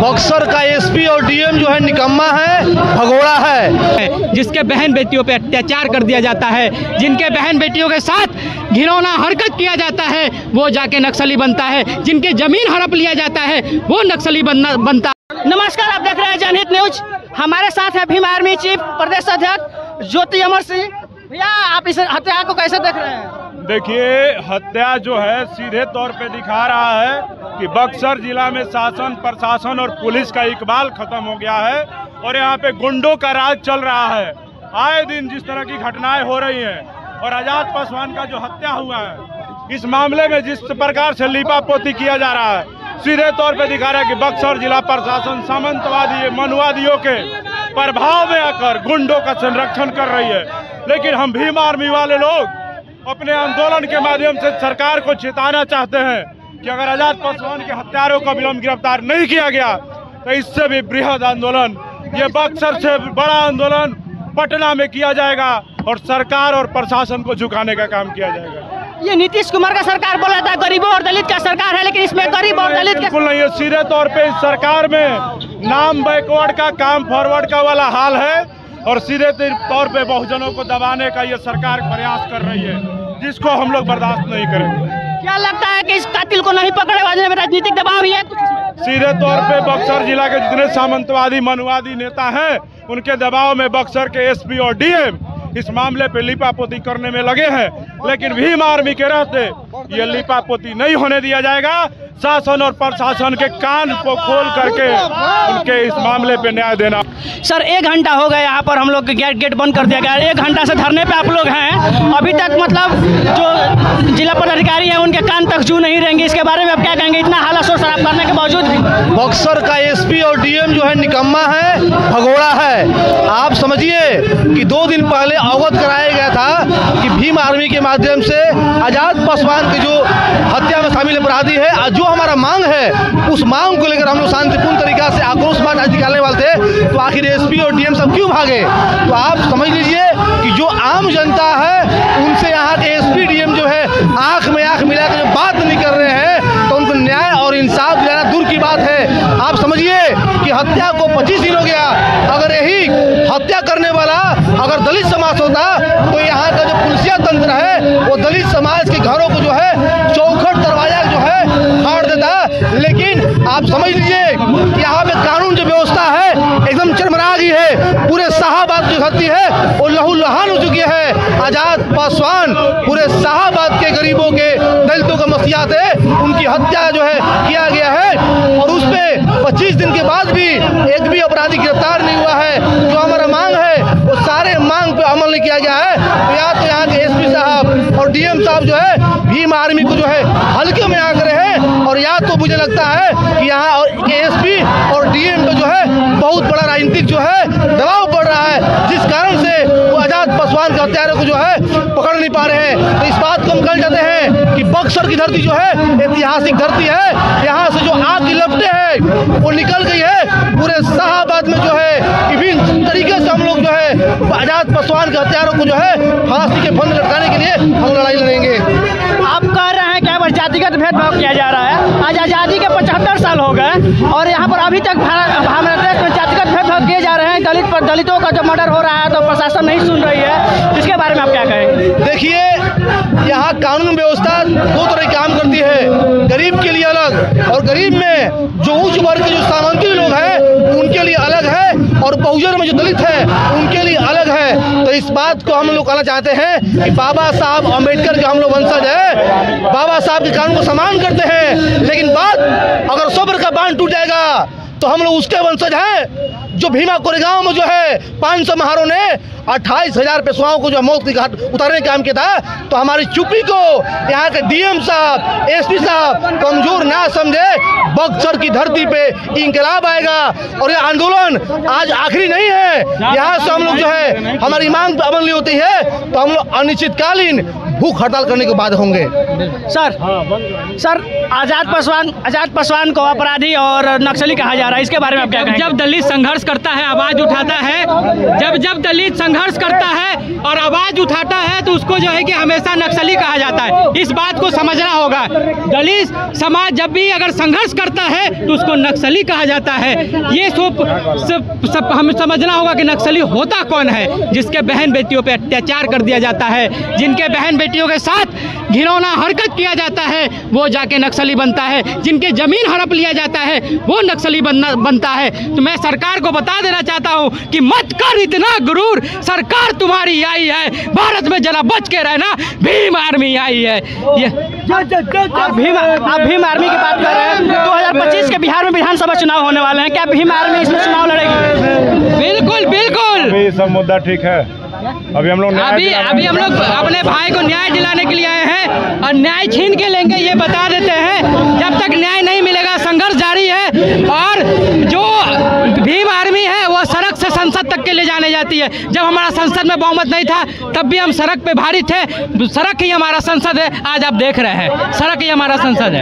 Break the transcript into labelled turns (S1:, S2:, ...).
S1: बक्सर का एसपी और डीएम जो है निकम्मा है, भगोड़ा है।
S2: जिसके बहन बेटियों पे अत्याचार कर दिया जाता है, जिनके बहन बेटियों के साथ घिनौना हरकत किया जाता है, वो जाके नक्सली बनता है। जिनके जमीन हड़प लिया जाता है, वो नक्सली बनता। नमस्कार, आप देख रहे हैं जनहित न्यूज। हमारे साथ है भीम आर्मी चीफ प्रदेश अध्यक्ष ज्योति अमर सिंह। भैया, आप इस हत्या को कैसे देख रहे हैं?
S3: देखिए, हत्या जो है सीधे तौर पे दिखा रहा है कि बक्सर जिला में शासन, प्रशासन और पुलिस का इकबाल खत्म हो गया है और यहाँ पे गुंडों का राज चल रहा है। आए दिन जिस तरह की घटनाएं हो रही हैं और आजाद पासवान का जो हत्या हुआ है, इस मामले में जिस प्रकार से लीपापोती किया जा रहा है, सीधे तौर पे दिखा रहा है कि बक्सर जिला प्रशासन सामंतवादी मनुवादियों के प्रभाव में आकर गुंडों का संरक्षण कर रही है। लेकिन हम भीम आर्मी वाले लोग अपने आंदोलन के माध्यम से सरकार को चेताना चाहते हैं कि अगर आजाद पासवान के हत्यारों को विलंब गिरफ्तार नहीं किया गया तो इससे भी बृहद आंदोलन, ये बक्सर से बड़ा आंदोलन पटना में किया जाएगा और सरकार और प्रशासन को झुकाने का काम किया जाएगा।
S2: ये नीतीश कुमार का सरकार बोला था गरीबों और दलित का सरकार है, लेकिन इसमें गरीब और दलित
S3: बिल्कुल नहीं है। सीधे तौर पे इस सरकार में नाम बैकवर्ड का, काम फॉरवर्ड का वाला हाल है और सीधे तौर पे बहुजनों को दबाने का ये सरकार प्रयास कर रही है, जिसको हम लोग बर्दाश्त नहीं करेंगे।
S2: क्या लगता है कि इस कातिल को नहीं पकड़े वाले में राजनीतिक दबाव ही है?
S3: सीधे तौर पे बक्सर जिला के जितने सामंतवादी मनुवादी नेता हैं, उनके दबाव में बक्सर के एसपी और डीएम इस मामले पे लीपापोती करने में लगे हैं। लेकिन भीम आर्मी के रहते ये लीपापोती नहीं होने दिया जाएगा। शासन और प्रशासन के कान को खोल करके उनके इस मामले पे न्याय देना।
S2: सर, 1 घंटा हो गया यहाँ पर, हम लोग गेट बंद कर दिया गया। 1 घंटा से धरने पे आप लोग हैं, अभी तक मतलब जो जिला पदाधिकारी हैं उनके कान तक जू नहीं रहेंगे। इसके बारे में आप क्या कहेंगे, इतना हाला शोर शराब करने के बावजूद भी?
S1: बक्सर का एसपी और डीएम जो है निकम्मा है, भगोड़ा है। आप समझिए कि 2 दिन पहले अवगत कराया गया था कि भीम आर्मी के माध्यम से आजाद पासवान की जो हत्या में शामिल अपराधी है, जो हमारा मांग है, उस मांग को लेकर हम लोग शांतिपूर्ण तरीका से आक्रोश बात आज निकालने वाले थे, तो आखिर एसपी और डीएम सब क्यों भागे? तो आप समझ लीजिए कि जो आम जनता है उनसे यहाँ के एसपी डीएम जो है आंख में आंख मिलाकर जो बात नहीं कर रहे हैं, तो उनको न्याय और इंसाफ दिलाना दूर की बात है। आप समझिए कि हत्या को 25 दिन हो गया। अगर यही हत्या करने वाला अगर दलित समाज होता तो यहाँ का जो पुलिसिया तंत्र है वो दलित समाज के घरों को जो है चौखट दरवाजा जो है फाड़ देता। लेकिन आप समझ लीजिए कि यहाँ पे कानून जो व्यवस्था है एकदम चरमरा गई है। पूरे शाहबाद जो धरती है वो लहूलुहान हो चुकी है। आजाद पासवान पूरे शाहबाद के गरीबों के दलितों का मसीहात है, उनकी हत्या जो है किया गया है और उस पे 25 दिन के बाद भी एक भी अपराधी गिरफ्तार नहीं हुआ है। जो हमारा मांग है वो सारे मांग पे अमल नहीं किया गया है। तो या तो यहाँ के एसपी साहब और डीएम साहब जो है भीम आर्मी को जो है हल्के में आकर हैं, और या तो मुझे लगता है कि यहाँ और एसपी और डीएम पे जो है बहुत बड़ा राजनीतिक जो है दबाव पड़ रहा है, जिस कारण से वो आजाद पासवान के हत्यारों को जो है पकड़ नहीं पा रहे हैं। तो इस बात को हम कह जाते हैं कि बक्सर की धरती जो है ऐतिहासिक धरती है। यहाँ से जो आग की लपटें हैं वो निकल गई है। पूरे शाहबाद में जो है विभिन्न तरीके से हम लोग जो है आजाद पासवान के हत्यारों को जो है फांसी के फंद लटकाने के लिए हम लड़ाई लड़ेंगे।
S2: आप कह रहे हैं कि जातिगत भेदभाव किया जा रहा है। आज आज़ादी के 75 साल हो गए और यहाँ पर अभी तक हमारे देश में जातिगत भेदभाव किए जा रहे हैं। दलितों का जो मर्डर हो रहा है तो प्रशासन नहीं सुन रही है, इसके बारे में आप क्या कहेंगे?
S1: देखिए, यहाँ कानून व्यवस्था 2 तरह की काम करती है, गरीब के लिए अलग और गरीब में जो उच्च वर्ग के जो सामंती लोग हैं उनके लिए अलग है, और बहुजन में जो दलित है उनके लिए अलग है। तो इस बात को हम लोग कहना चाहते हैं कि बाबा साहब अम्बेडकर के हम लोग वंशज है, बाबा साहब के कानून को सम्मान करते हैं, लेकिन बात अगर सब्र का बांध टूट जाएगा तो हम लोग उसके वंशज हैं जो भीमा कोरेगांव में जो है 500 महारों ने 28,000 पेशवाओं को जो मौत की घाट उतारने का काम किया था। तो हमारी चुप्पी को यहाँ के डीएम साहब, एसपी साहब कमजोर ना समझे। बक्सर की धरती पे इंकलाब आएगा और ये आंदोलन आज आखिरी नहीं है। यहाँ से हम लोग जो है हमारी मांग पर अमल नहीं होती है तो हम लोग अनिश्चितकालीन भूख हड़ताल करने के बाद होंगे।
S2: सर
S4: आजाद पासवान को अपराधी और नक्सली कहा जा रहा है, इसके बारे में आप क्या कहेंगे?
S2: जब दलित संघर्ष करता है, आवाज उठाता है, जब दलित संघर्ष करता है और आवाज उठाता है तो उसको जो है कि हमेशा नक्सली कहा जाता है। इस बात को समझना होगा। दलित समाज जब भी अगर संघर्ष करता है तो उसको नक्सली कहा जाता है। ये सब हमें समझना होगा कि नक्सली होता कौन है। जिसके बहन बेटियों पे अत्याचार कर दिया जाता है, जिनके बहन बेटियों के साथ घिनौना हरकत किया जाता है, वो जाके नक्सली बनता है। जिनके जमीन हड़प लिया जाता है वो नक्सली बनता है। तो मैं सरकार को बता देना चाहता हूँ कि मत कर इतना गुरूर, सरकार तुम्हारी आई है, भारत में जरा बच के रहना, भीम आर्मी आई है।
S4: आप भीम आर्मी की बात कर रहे हैं। 2025 के बिहार में विधानसभा चुनाव होने वाले हैं, क्या भीम आर्मी इसमें चुनाव लड़ेगी?
S2: बिल्कुल बिल्कुल,
S3: अभी सब मुद्दा ठीक है। अभी हम लोग
S2: अपने भाई को न्याय दिलाने के लिए आए हैं और न्याय छीन के लेंगे, ये बता देते हैं। जब तक न्याय नहीं मिलेगा संघर्ष जारी है। और जो भीम आर्मी है वो सड़क से संसद तक के ले जाने जाती है। जब हमारा संसद में बहुमत नहीं था तब भी हम सड़क पे भारी थे। सड़क ही हमारा संसद है। आज आप देख रहे हैं सड़क ही हमारा संसद है।